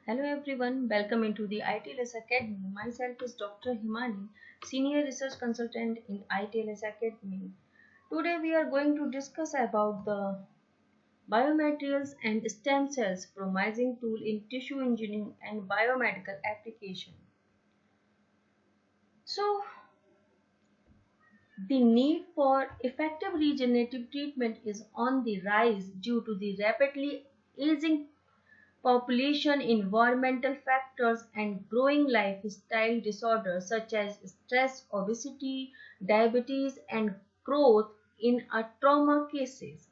Hello everyone, welcome into the ITLS Academy. Myself is Dr. Himani, Senior Research Consultant in ITLS Academy. Today we are going to discuss about the biomaterials and stem cells promising tool in tissue engineering and biomedical application. So, the need for effective regenerative treatment is on the rise due to the rapidly aging population, environmental factors, and growing lifestyle disorders such as stress, obesity, diabetes, and growth in a trauma cases.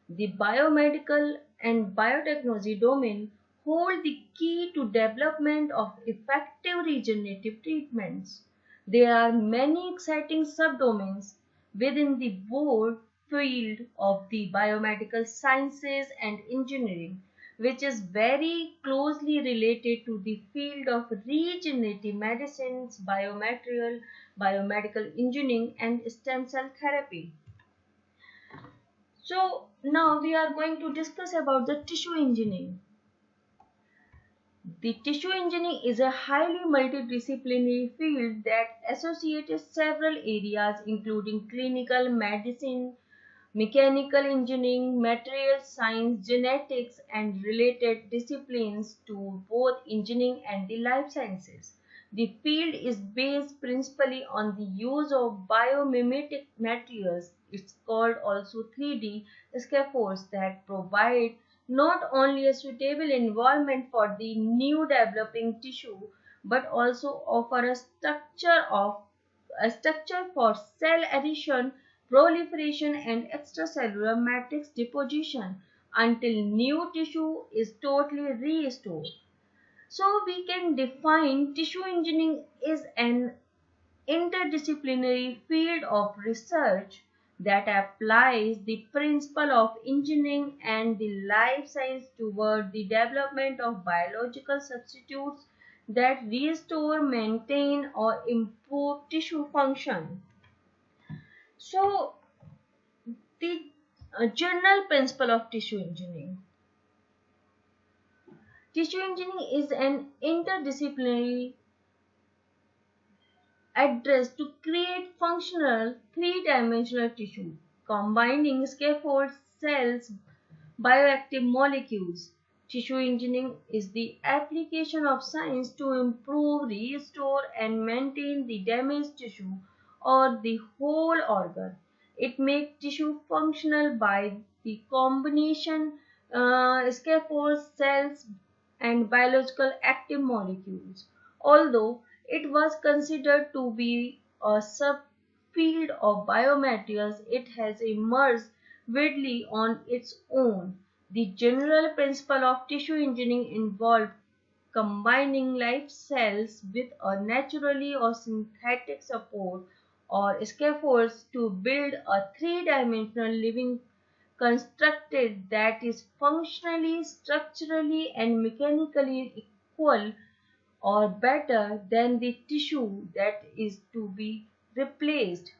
The biomedical and biotechnology domain hold the key to development of effective regenerative treatments. There are many exciting subdomains within the broad field of the biomedical sciences and engineering, which is very closely related to the field of regenerative medicines, biomaterial, biomedical engineering, and stem cell therapy. So now we are going to discuss about the tissue engineering. The tissue engineering is a highly multidisciplinary field that associates several areas including clinical medicine, mechanical engineering, material science, genetics, and related disciplines to both engineering and the life sciences. The field is based principally on the use of biomimetic materials. It's called also 3D scaffolds that provide not only a suitable environment for the new developing tissue but also offer a structure for cell addition, proliferation, and extracellular matrix deposition until new tissue is totally restored. So we can define tissue engineering is an interdisciplinary field of research that applies the principle of engineering and the life science toward the development of biological substitutes that restore, maintain, or improve tissue function. So, the general principle of tissue engineering. Tissue engineering is an interdisciplinary address to create functional three-dimensional tissue, combining scaffolds, cells, bioactive molecules. Tissue engineering is the application of science to improve, restore, and maintain the damaged tissue or the whole organ. It makes tissue functional by the combination scaffolds, cells, and biological active molecules. Although it was considered to be a subfield of biomaterials, it has emerged widely on its own. The general principle of tissue engineering involved combining live cells with a naturally or synthetic support or scaffolds to build a three-dimensional living constructed that is functionally, structurally, and mechanically equal or better than the tissue that is to be replaced.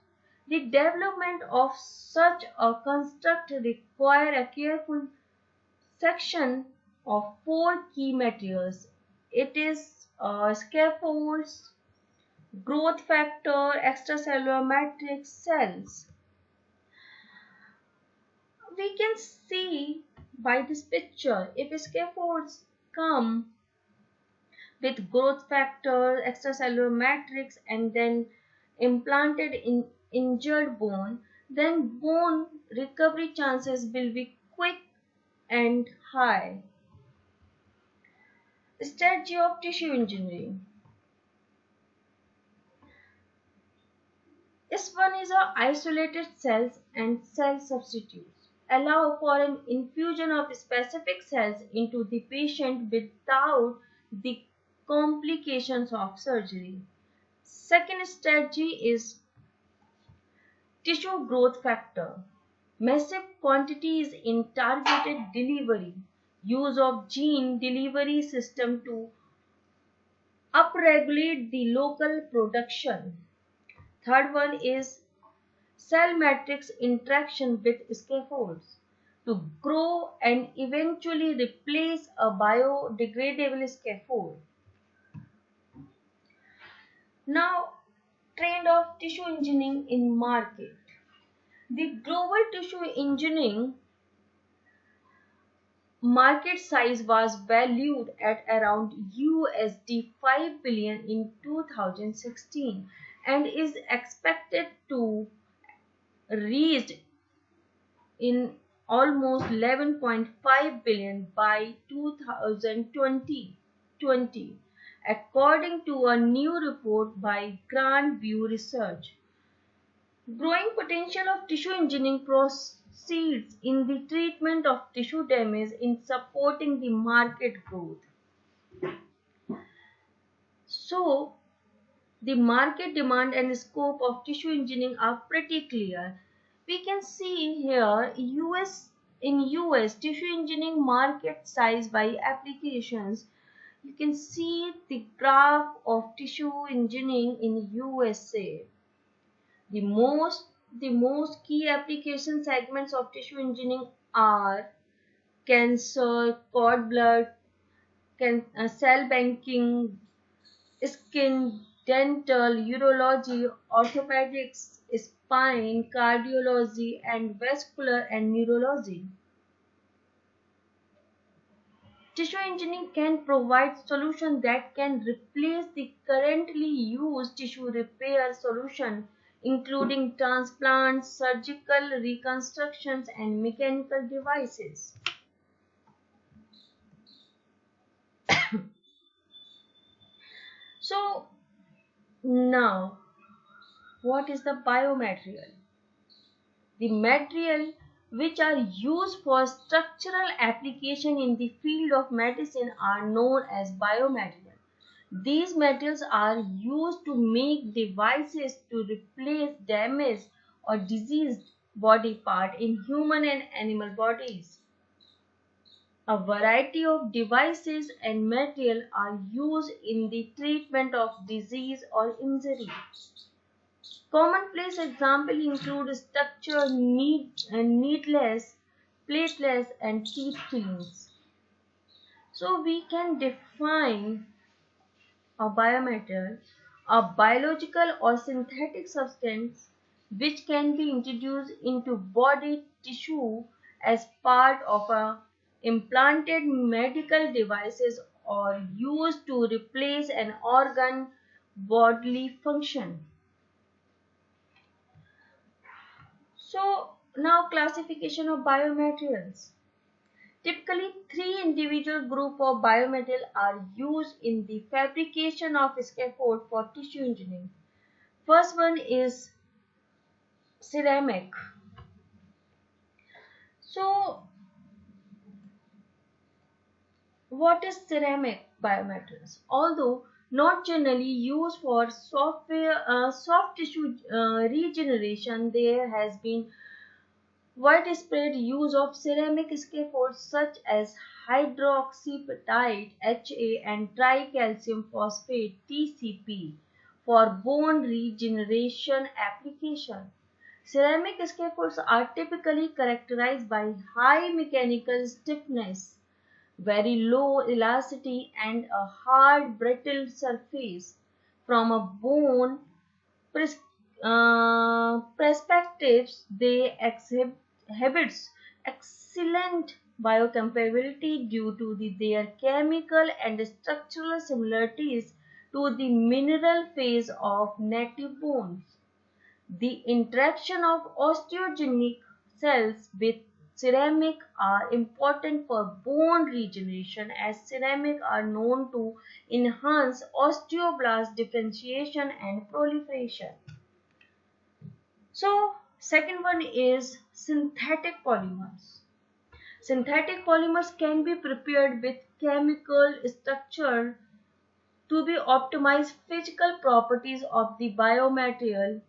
The development of such a construct requires a careful section of four key materials. It is scaffolds, growth factor, extracellular matrix, cells. We can see by this picture if scaffolds come with growth factor, extracellular matrix, and then implanted in injured bone, then bone recovery chances will be quick and high. Strategy of tissue engineering. This one is a isolated cells and cell substitutes. Allow for an infusion of specific cells into the patient without the complications of surgery. Second strategy is tissue growth factor. Massive quantities in targeted delivery. Use of gene delivery system to upregulate the local production. Third one is cell matrix interaction with scaffolds. to grow and eventually replace a biodegradable scaffold. Now, trend of tissue engineering in market. The global tissue engineering market size was valued at around USD 5 billion in 2016 and is expected to reach in almost 11.5 billion by 2020, according to a new report by Grand View Research. Growing potential of tissue engineering proceeds in the treatment of tissue damage in supporting the market growth. So, the market demand and scope of tissue engineering are pretty clear. We can see here US tissue engineering market size by applications. You can see the graph of tissue engineering in USA. The most key application segments of tissue engineering are cancer, cord blood, cell banking, skin, dental, urology, orthopedics, spine, cardiology, and vascular and neurology. Tissue engineering can provide solutions that can replace the currently used tissue repair solution, including transplants, surgical reconstructions, and mechanical devices. So now, what is the biomaterial? The material which are used for structural application in the field of medicine are known as biomaterial. These materials are used to make devices to replace damaged or diseased body part in human and animal bodies. A variety of devices and material are used in the treatment of disease or injury. Commonplace examples include structure, needless, plateless, and teeth fillings. So we can define a biomaterial, a biological or synthetic substance which can be introduced into body tissue as part of a implanted medical devices or used to replace an organ bodily function. So now classification of biomaterials. Typically, three individual groups of biomaterial are used in the fabrication of scaffold for tissue engineering. First one is ceramic. So, what is ceramic biomaterials? Although not generally used for soft tissue regeneration, there has been widespread use of ceramic scaffolds such as hydroxyapatite HA and tricalcium phosphate TCP for bone regeneration application. Ceramic scaffolds are typically characterized by high mechanical stiffness, very low elasticity, and a hard brittle surface. From a bone perspectives, they exhibits excellent biocompatibility due to their chemical and structural similarities to the mineral phase of native bones. The interaction of osteogenic cells with ceramic are important for bone regeneration as ceramic are known to enhance osteoblast differentiation and proliferation. So, second one is synthetic polymers. Synthetic polymers can be prepared with chemical structure to be optimized physical properties of the biomaterial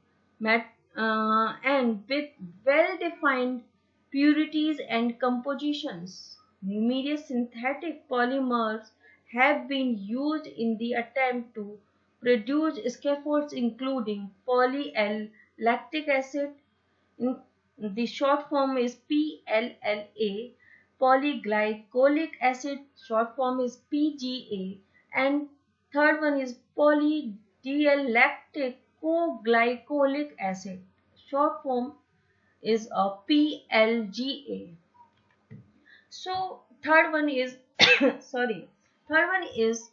and with well-defined purities and compositions. Numerous synthetic polymers have been used in the attempt to produce scaffolds including poly-L lactic acid, The short form is PLLA. Polyglycolic acid, short form is PGA. And third one is polydiallactic coglycolic acid, short form is a PLGA. So third one is sorry, third one is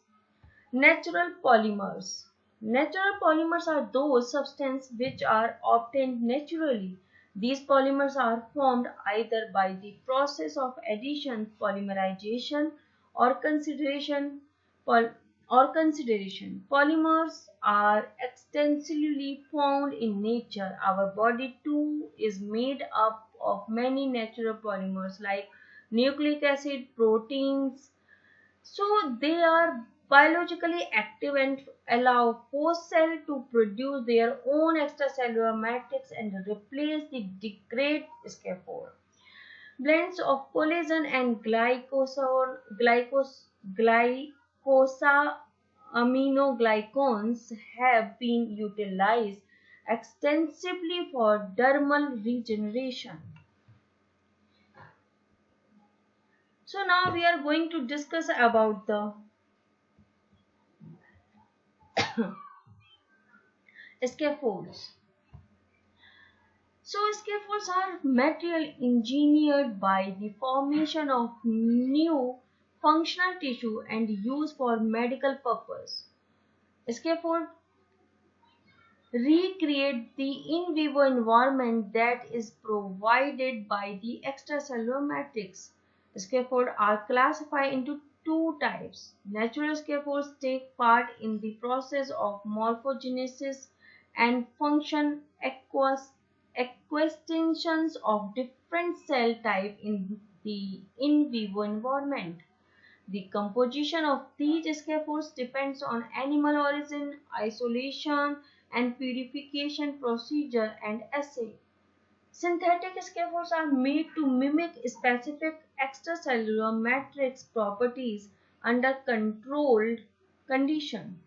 natural polymers. Natural polymers are those substances which are obtained naturally. These polymers are formed either by the process of addition, polymerization, or consideration. Pol- Polymers are extensively found in nature. Our body too is made up of many natural polymers like nucleic acid, proteins, so they are biologically active and allow host cell to produce their own extracellular matrix and replace the degraded scaffold. Blends of collagen and glycosaminoglycans have been utilized extensively for dermal regeneration. So now we are going to discuss about the scaffolds. So scaffolds are material engineered by the formation of new functional tissue and used for medical purpose. Scaffold recreate the in vivo environment that is provided by the extracellular matrix. Scaffolds are classified into two types. Natural scaffolds take part in the process of morphogenesis and function equestations of different cell type in the in vivo environment. The composition of these scaffolds depends on animal origin, isolation, and purification procedure and assay. Synthetic scaffolds are made to mimic specific extracellular matrix properties under controlled conditions.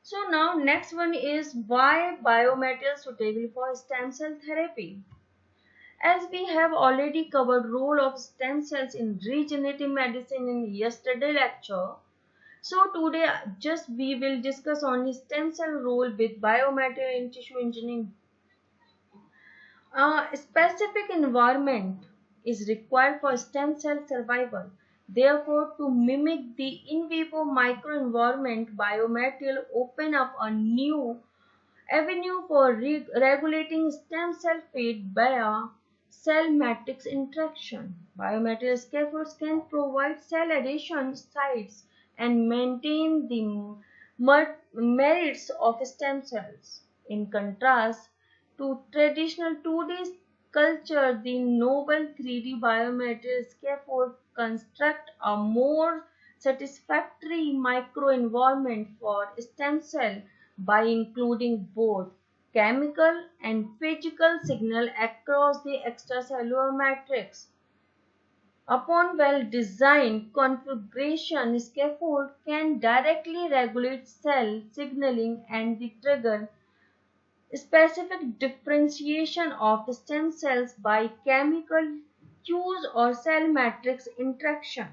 So now next one is why biomaterials suitable for stem cell therapy. As we have already covered role of stem cells in regenerative medicine in yesterday lecture, so today just we will discuss on stem cell role with biomaterial in tissue engineering. A specific environment is required for stem cell survival. Therefore, to mimic the in vivo microenvironment, biomaterial open up a new avenue for regulating stem cell fate via cell matrix interaction. Biomaterial scaffolds can provide cell adhesion sites and maintain the merits of stem cells. In contrast to traditional 2D culture, the novel 3D biomaterial scaffold construct a more satisfactory microenvironment for stem cell by including both chemical and physical signal across the extracellular matrix. Upon well-designed configuration, scaffold can directly regulate cell signaling and the trigger specific differentiation of stem cells by chemical cues or cell matrix interaction.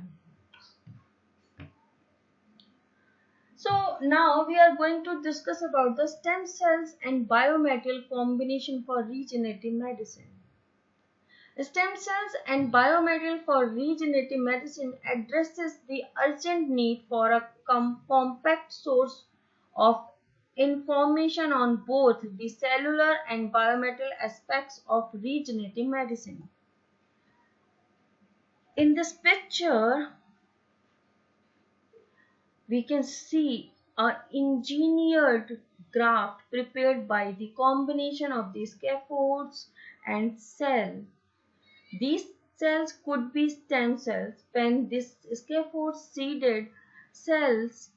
So now we are going to discuss about the stem cells and biomaterial combination for regenerative medicine. Stem cells and biomaterial for regenerative medicine addresses the urgent need for a compact source of information on both the cellular and biomaterial aspects of regenerative medicine. In this picture, we can see a engineered graft prepared by the combination of the scaffolds and cell. These cells could be stem cells when this scaffold seeded cells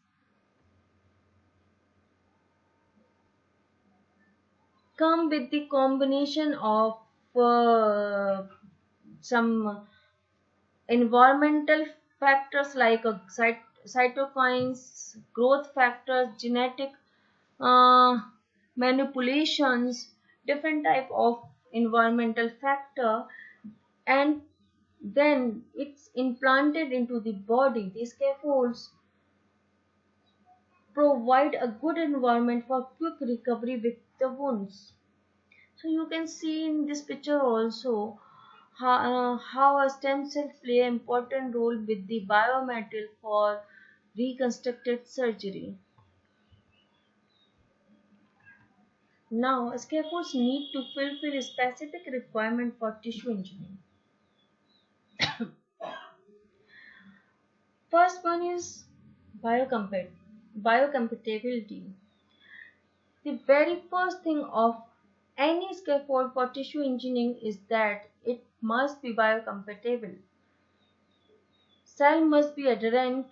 come with the combination of some environmental factors like cytokines, growth factors, genetic uh, manipulations, different type of environmental factor, and then it's implanted into the body. These scaffolds provide a good environment for quick recovery with the wounds. So you can see in this picture also how a stem cell play an important role with the biomaterial for reconstructed surgery. Now, scaffolds need to fulfill a specific requirement for tissue engineering. First one is biocompatibility. The very first thing of any scaffold for tissue engineering is that it must be biocompatible. Cell must be adherent,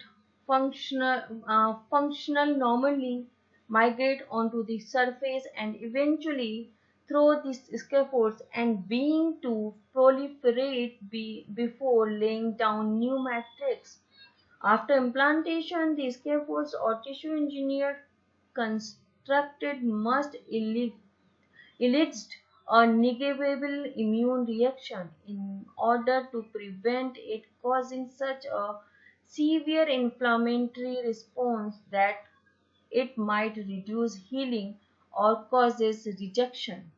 functional normally, migrate onto the surface and eventually through these scaffolds and being to proliferate before laying down new matrix. After implantation, the scaffolds or tissue engineered constructed must elicit a negable immune reaction in order to prevent it causing such a severe inflammatory response that it might reduce healing or causes rejection.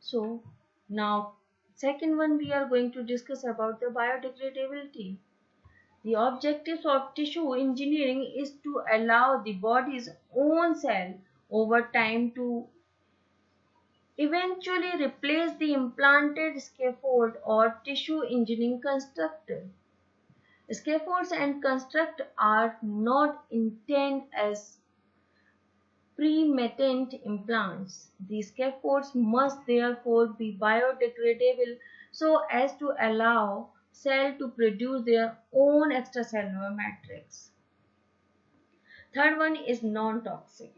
So now second one we are going to discuss about the biodegradability. The objectives of tissue engineering is to allow the body's own cell over time to eventually replace the implanted scaffold or tissue engineering construct. Scaffolds and construct are not intended as permanent implants. The scaffolds must therefore be biodegradable so as to allow cell to produce their own extracellular matrix. Third one is non-toxic.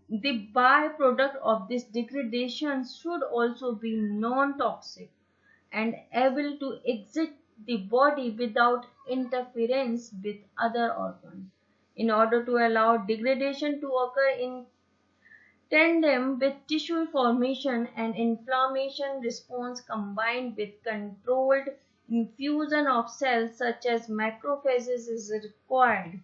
The byproduct of this degradation should also be non-toxic and able to exit the body without interference with other organs. In order to allow degradation to occur in tandem with tissue formation and inflammation response combined with controlled infusion of cells such as macrophages is required.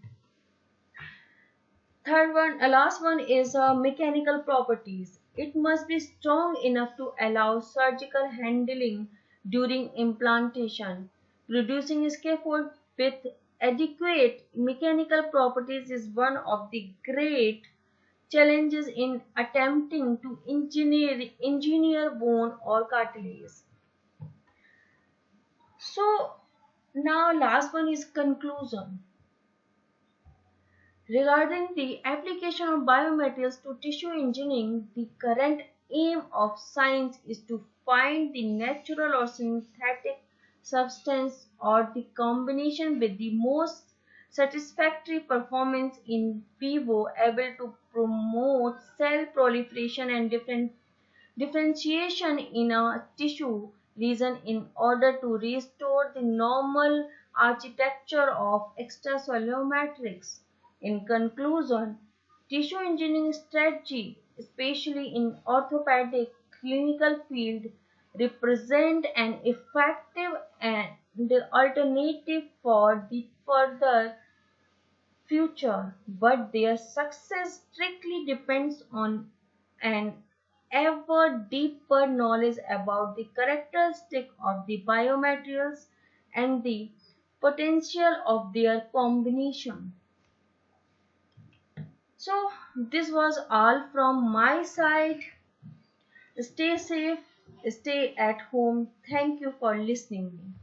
Last one is mechanical properties. It must be strong enough to allow surgical handling during implantation. Producing a scaffold with adequate mechanical properties is one of the great challenges in attempting to engineer bone or cartilage. So now last one is conclusion. Regarding the application of biomaterials to tissue engineering, the current aim of science is to find the natural or synthetic substance or the combination with the most satisfactory performance in vivo able to promote cell proliferation and differentiation in a tissue region in order to restore the normal architecture of extracellular matrix. In conclusion, tissue engineering strategy, especially in orthopedic clinical field, represent an effective and alternative for the further future, but their success strictly depends on an ever deeper knowledge about the characteristic of the biomaterials and the potential of their combination. So this was all from my side. Stay safe, stay at home. Thank you for listening me.